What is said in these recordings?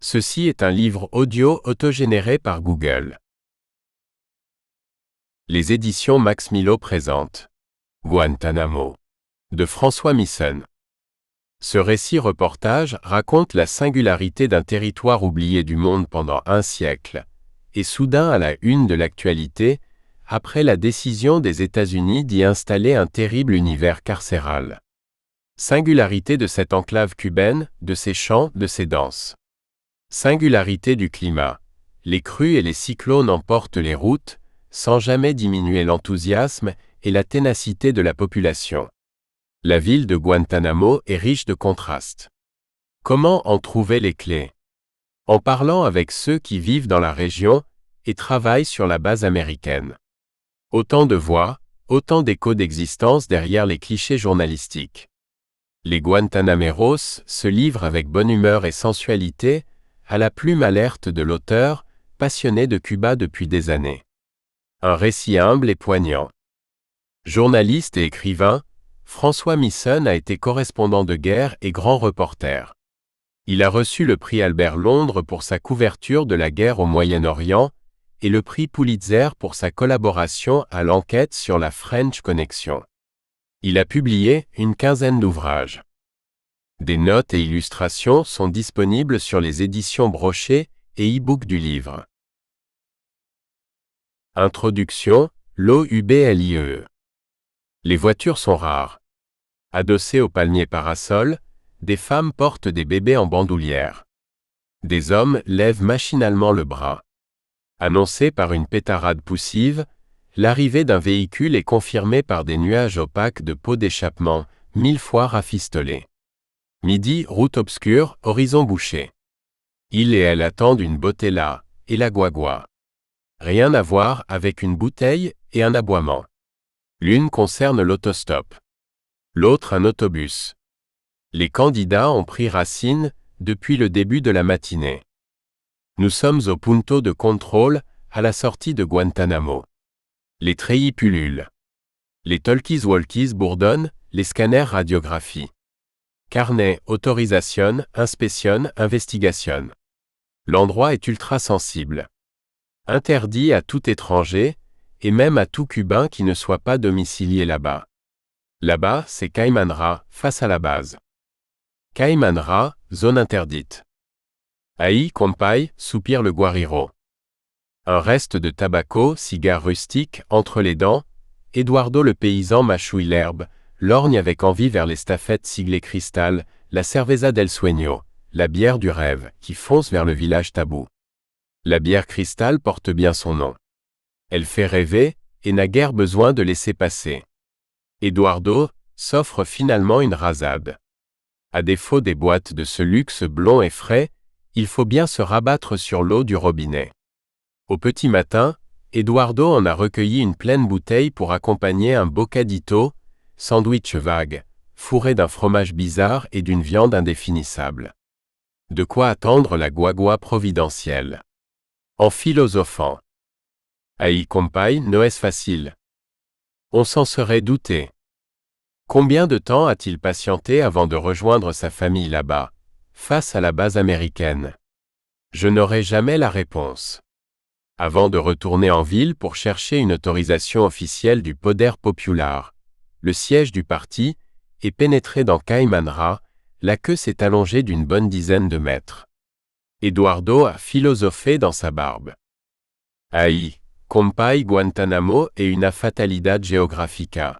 Ceci est un livre audio autogénéré par Google. Les éditions Max Milo présentent Guantanamo de François Misson. Ce récit-reportage raconte la singularité d'un territoire oublié du monde pendant un siècle, et soudain à la une de l'actualité, après la décision des États-Unis d'y installer un terrible univers carcéral. Singularité de cette enclave cubaine, de ses chants, de ses danses. Singularité du climat. Les crues et les cyclones emportent les routes, sans jamais diminuer l'enthousiasme et la ténacité de la population. La ville de Guantanamo est riche de contrastes. Comment en trouver les clés? En parlant avec ceux qui vivent dans la région et travaillent sur la base américaine. Autant de voix, autant d'échos d'existence derrière les clichés journalistiques. Les Guantanameros se livrent avec bonne humeur et sensualité, à la plume alerte de l'auteur, passionné de Cuba depuis des années. Un récit humble et poignant. Journaliste et écrivain, François Misson a été correspondant de guerre et grand reporter. Il a reçu le prix Albert Londres pour sa couverture de la guerre au Moyen-Orient et le prix Pulitzer pour sa collaboration à l'enquête sur la French Connection. Il a publié une quinzaine d'ouvrages. Des notes et illustrations sont disponibles sur les éditions Brochet et e-book du livre. Introduction, l'OUBLIE. Les voitures sont rares. Adossées aux palmiers parasols, des femmes portent des bébés en bandoulière. Des hommes lèvent machinalement le bras. Annoncée par une pétarade poussive, l'arrivée d'un véhicule est confirmée par des nuages opaques de pots d'échappement, 1000 fois rafistolés. Midi, route obscure, horizon bouché. Il et elle attendent une botella et la guagua. Rien à voir avec une bouteille et un aboiement. L'une concerne l'autostop. L'autre un autobus. Les candidats ont pris racine depuis le début de la matinée. Nous sommes au punto de contrôle à la sortie de Guantanamo. Les treillis pullulent. Les talkies-walkies bourdonnent, les scanners radiographient. Carnet, autorisation, inspection, investigation. L'endroit est ultra sensible. Interdit à tout étranger, et même à tout Cubain qui ne soit pas domicilié là-bas. Là-bas, c'est Caymanra, face à la base. Caymanra, zone interdite. Aïe, compay, soupire le guariro. Un reste de tabaco, cigare rustique, entre les dents, Eduardo le paysan mâchouille l'herbe, lorgne avec envie vers l'estafette siglée cristal, la cerveza del sueño, la bière du rêve, qui fonce vers le village tabou. La bière cristal porte bien son nom. Elle fait rêver, et n'a guère besoin de laisser passer. Eduardo s'offre finalement une rasade. À défaut des boîtes de ce luxe blond et frais, il faut bien se rabattre sur l'eau du robinet. Au petit matin, Eduardo en a recueilli une pleine bouteille pour accompagner un bocadito, sandwich vague, fourré d'un fromage bizarre et d'une viande indéfinissable. De quoi attendre la guagua providentielle. En philosophant. Aïe compay, no es facile. On s'en serait douté. Combien de temps a-t-il patienté avant de rejoindre sa famille là-bas, face à la base américaine? Je n'aurai jamais la réponse. Avant de retourner en ville pour chercher une autorisation officielle du Poder Popular, le siège du parti, et pénétrer dans Caymanra, la queue s'est allongée d'une bonne dizaine de mètres. Eduardo a philosophé dans sa barbe. Aïe, compay Guantanamo et una fatalidad geográfica.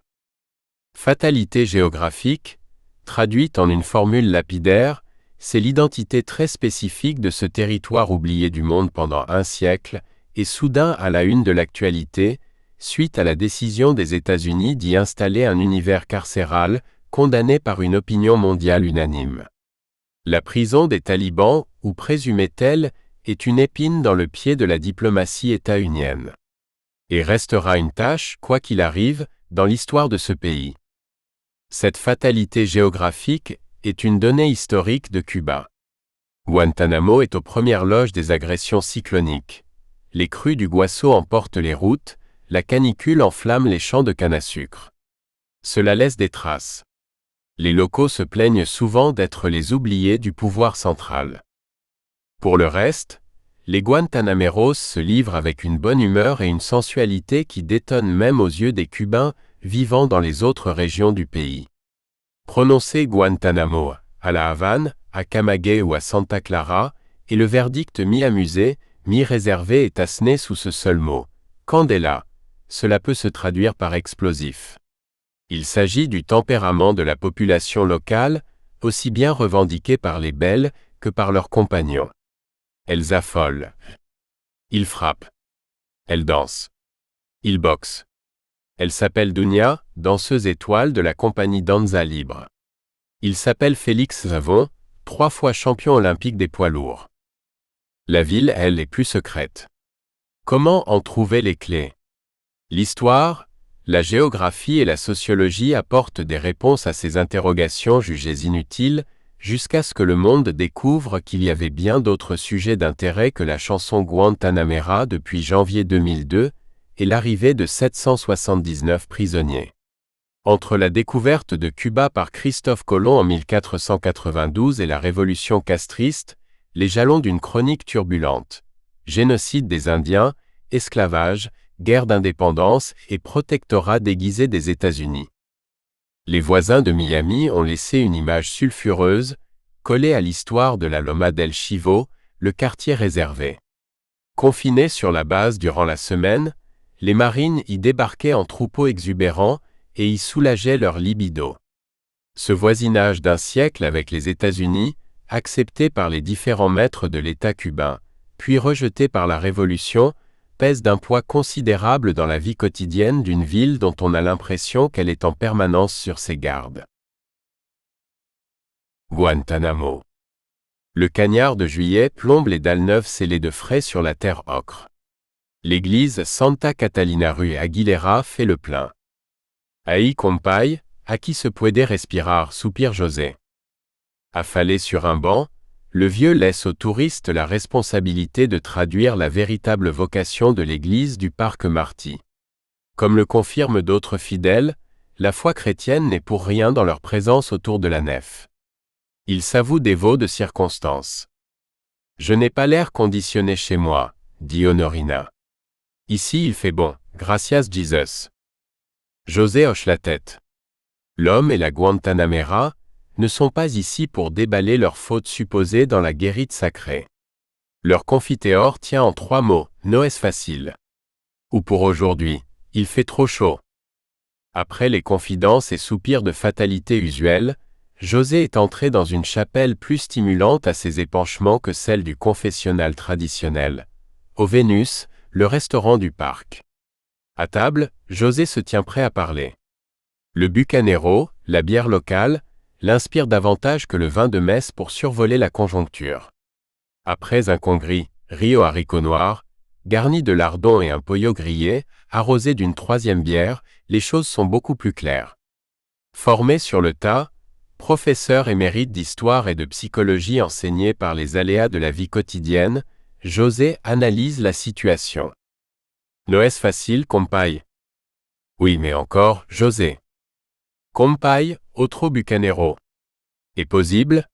Fatalité géographique, traduite en une formule lapidaire, c'est l'identité très spécifique de ce territoire oublié du monde pendant un siècle, et soudain à la une de l'actualité, suite à la décision des États-Unis d'y installer un univers carcéral, condamné par une opinion mondiale unanime. La prison des talibans, ou présumée telle, est une épine dans le pied de la diplomatie états-unienne. Et restera une tâche, quoi qu'il arrive, dans l'histoire de ce pays. Cette fatalité géographique est une donnée historique de Cuba. Guantanamo est aux premières loges des agressions cycloniques. Les crues du Guaso emportent les routes, la canicule enflamme les champs de canne à sucre. Cela laisse des traces. Les locaux se plaignent souvent d'être les oubliés du pouvoir central. Pour le reste, les Guantanameros se livrent avec une bonne humeur et une sensualité qui détonnent même aux yeux des Cubains vivant dans les autres régions du pays. Prononcer Guantanamo à La Havane, à Camagüey ou à Santa Clara, et le verdict mi-amusé, mi-réservé est asséné sous ce seul mot. Candela, cela peut se traduire par explosif. Il s'agit du tempérament de la population locale, aussi bien revendiqué par les belles que par leurs compagnons. Elles affolent. Ils frappent. Elles dansent. Ils boxent. Elle s'appelle Dunia, danseuse étoile de la compagnie Danza Libre. Il s'appelle Félix Savon, 3 fois champion olympique des poids lourds. La ville, elle, est plus secrète. Comment en trouver les clés? L'histoire, la géographie et la sociologie apportent des réponses à ces interrogations jugées inutiles, jusqu'à ce que le monde découvre qu'il y avait bien d'autres sujets d'intérêt que la chanson Guantanamera depuis janvier 2002 et l'arrivée de 779 prisonniers. Entre la découverte de Cuba par Christophe Colomb en 1492 et la révolution castriste, les jalons d'une chronique turbulente, génocide des Indiens, esclavage, guerre d'indépendance et protectorat déguisé des États-Unis. Les voisins de Miami ont laissé une image sulfureuse, collée à l'histoire de la Loma del Chivo, le quartier réservé. Confinés sur la base durant la semaine, les Marines y débarquaient en troupeaux exubérants et y soulageaient leur libido. Ce voisinage d'un siècle avec les États-Unis, accepté par les différents maîtres de l'État cubain, puis rejeté par la Révolution, pèse d'un poids considérable dans la vie quotidienne d'une ville dont on a l'impression qu'elle est en permanence sur ses gardes. Guantanamo. Le cagnard de juillet plombe les dalles neuves scellées de frais sur la terre ocre. L'église Santa Catalina rue Aguilera fait le plein. Ahí compay, à qui se puede respirar, soupire José. Affalé sur un banc, le vieux laisse aux touristes la responsabilité de traduire la véritable vocation de l'église du Parc Martí. Comme le confirment d'autres fidèles, la foi chrétienne n'est pour rien dans leur présence autour de la nef. Ils s'avouent dévots de circonstance. « Je n'ai pas l'air conditionné chez moi », dit Honorina. « Ici il fait bon, gracias Jesus. » José hoche la tête. L'homme et la Guantanamera ne sont pas ici pour déballer leurs fautes supposées dans la guérite sacrée. Leur confiteor tient en 3 mots, no es facile. Ou pour aujourd'hui, il fait trop chaud. Après les confidences et soupirs de fatalité usuels, José est entré dans une chapelle plus stimulante à ses épanchements que celle du confessionnal traditionnel. Au Vénus, le restaurant du parc. À table, José se tient prêt à parler. Le Bucanero, la bière locale, l'inspire davantage que le vin de messe pour survoler la conjoncture. Après un congri, riz aux haricots noirs, garni de lardons et un pollo grillé, arrosé d'une 3e bière, les choses sont beaucoup plus claires. Formé sur le tas, professeur émérite d'histoire et de psychologie enseigné par les aléas de la vie quotidienne, José analyse la situation. No es facile, compay. Oui, mais encore, José. Compay, otro bucanero. Est possible?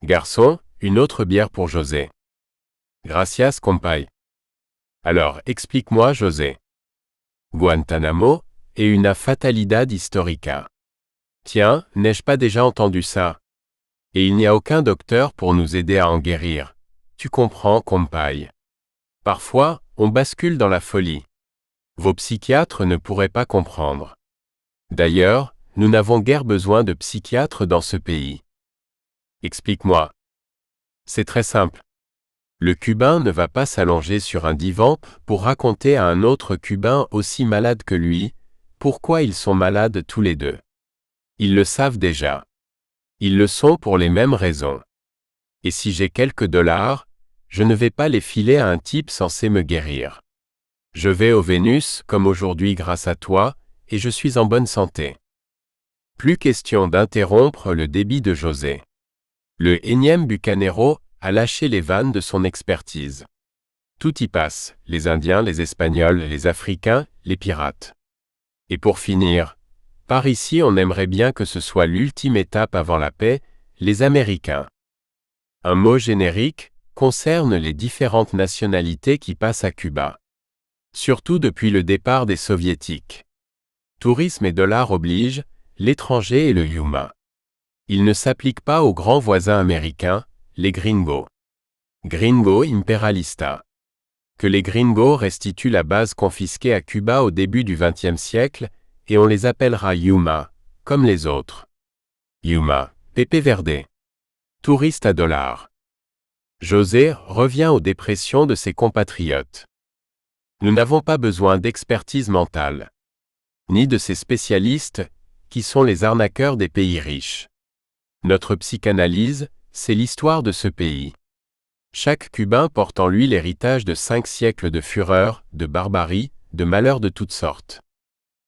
Garçon, une autre bière pour José. Gracias, compay. Alors, explique-moi, José. Guantanamo et una fatalidad histórica. Tiens, n'ai-je pas déjà entendu ça? Et il n'y a aucun docteur pour nous aider à en guérir. Tu comprends, compay. Parfois, on bascule dans la folie. Vos psychiatres ne pourraient pas comprendre. D'ailleurs, nous n'avons guère besoin de psychiatres dans ce pays. Explique-moi. C'est très simple. Le Cubain ne va pas s'allonger sur un divan pour raconter à un autre Cubain aussi malade que lui, pourquoi ils sont malades tous les deux. Ils le savent déjà. Ils le sont pour les mêmes raisons. Et si j'ai quelques dollars, je ne vais pas les filer à un type censé me guérir. Je vais au Vénus, comme aujourd'hui grâce à toi, et je suis en bonne santé. Plus question d'interrompre le débit de José. Le énième Bucanero a lâché les vannes de son expertise. Tout y passe, les Indiens, les Espagnols, les Africains, les pirates. Et pour finir, par ici on aimerait bien que ce soit l'ultime étape avant la paix, les Américains. Un mot générique, concerne les différentes nationalités qui passent à Cuba. Surtout depuis le départ des Soviétiques. Tourisme et dollars obligent, l'étranger et le Yuma. Il ne s'applique pas aux grands voisins américains, les gringos. Gringo imperialista. Que les gringos restituent la base confisquée à Cuba au début du XXe siècle, et on les appellera Yuma, comme les autres. Yuma, Pepe Verde. Touriste à dollars. José revient aux dépressions de ses compatriotes. Nous n'avons pas besoin d'expertise mentale, ni de ces spécialistes, qui sont les arnaqueurs des pays riches. Notre psychanalyse, c'est l'histoire de ce pays. Chaque Cubain porte en lui l'héritage de 5 siècles de fureur, de barbarie, de malheurs de toutes sortes.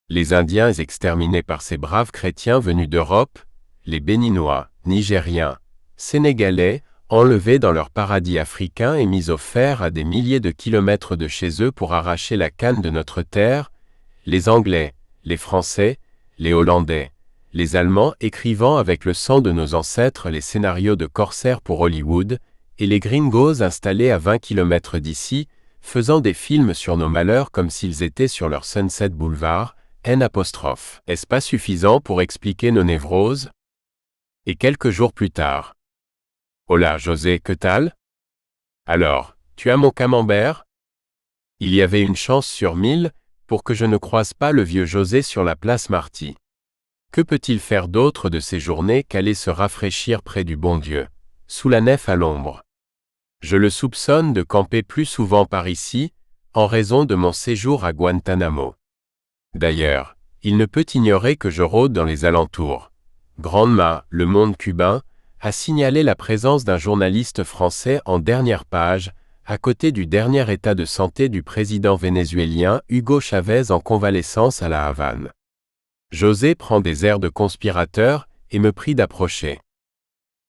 Les Indiens exterminés par ces braves chrétiens venus d'Europe, les Béninois, Nigériens, Sénégalais, enlevés dans leur paradis africain et mis au fer à des milliers de kilomètres de chez eux pour arracher la canne de notre terre, les Anglais, les Français, les Hollandais, les Allemands écrivant avec le sang de nos ancêtres les scénarios de corsaires pour Hollywood, et les gringos installés à 20 kilomètres d'ici, faisant des films sur nos malheurs comme s'ils étaient sur leur Sunset Boulevard, N'. Est-ce pas suffisant pour expliquer nos névroses? Et quelques jours plus tard. Hola José, que tal? Alors, tu as mon camembert? Il y avait une chance sur 1000, pour que je ne croise pas le vieux José sur la place Marty. Que peut-il faire d'autre de ses journées qu'aller se rafraîchir près du bon Dieu, sous la nef à l'ombre? Je le soupçonne de camper plus souvent par ici, en raison de mon séjour à Guantanamo. D'ailleurs, il ne peut ignorer que je rôde dans les alentours. Grandma, Le Monde cubain, a signalé la présence d'un journaliste français en dernière page, à côté du dernier état de santé du président vénézuélien Hugo Chavez en convalescence à La Havane. José prend des airs de conspirateur et me prie d'approcher.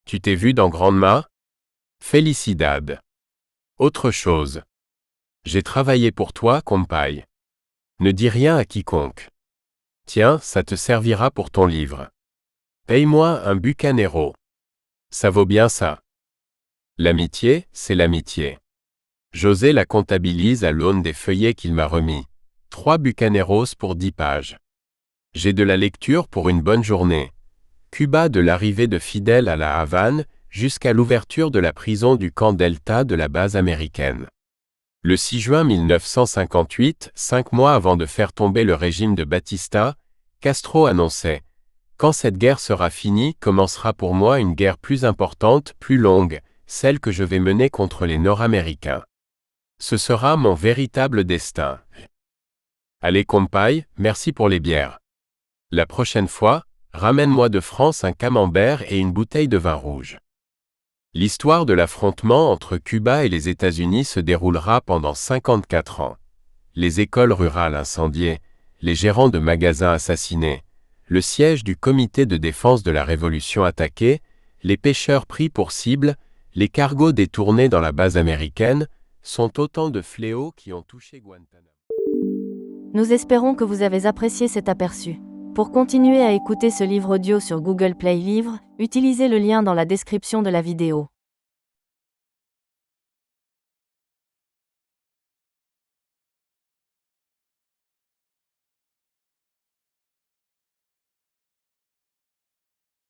Tu t'es vu dans Grandma? Felicidad. Autre chose. J'ai travaillé pour toi, compay. Ne dis rien à quiconque. Tiens, ça te servira pour ton livre. Paye-moi un bucanero. Ça vaut bien ça. L'amitié, c'est l'amitié. José la comptabilise à l'aune des feuillets qu'il m'a remis. 3 bucaneros pour 10 pages. J'ai de la lecture pour une bonne journée. Cuba de l'arrivée de Fidel à La Havane, jusqu'à l'ouverture de la prison du camp Delta de la base américaine. Le 6 juin 1958, 5 mois avant de faire tomber le régime de Batista, Castro annonçait « Quand cette guerre sera finie, commencera pour moi une guerre plus importante, plus longue, celle que je vais mener contre les Nord-Américains. Ce sera mon véritable destin. Allez compay, merci pour les bières. La prochaine fois, ramène-moi de France un camembert et une bouteille de vin rouge. » L'histoire de l'affrontement entre Cuba et les États-Unis se déroulera pendant 54 ans. Les écoles rurales incendiées, les gérants de magasins assassinés, le siège du comité de défense de la Révolution attaqué, les pêcheurs pris pour cible, les cargos détournés dans la base américaine, sont autant de fléaux qui ont touché Guantanamo. Nous espérons que vous avez apprécié cet aperçu. Pour continuer à écouter ce livre audio sur Google Play Livres, utilisez le lien dans la description de la vidéo.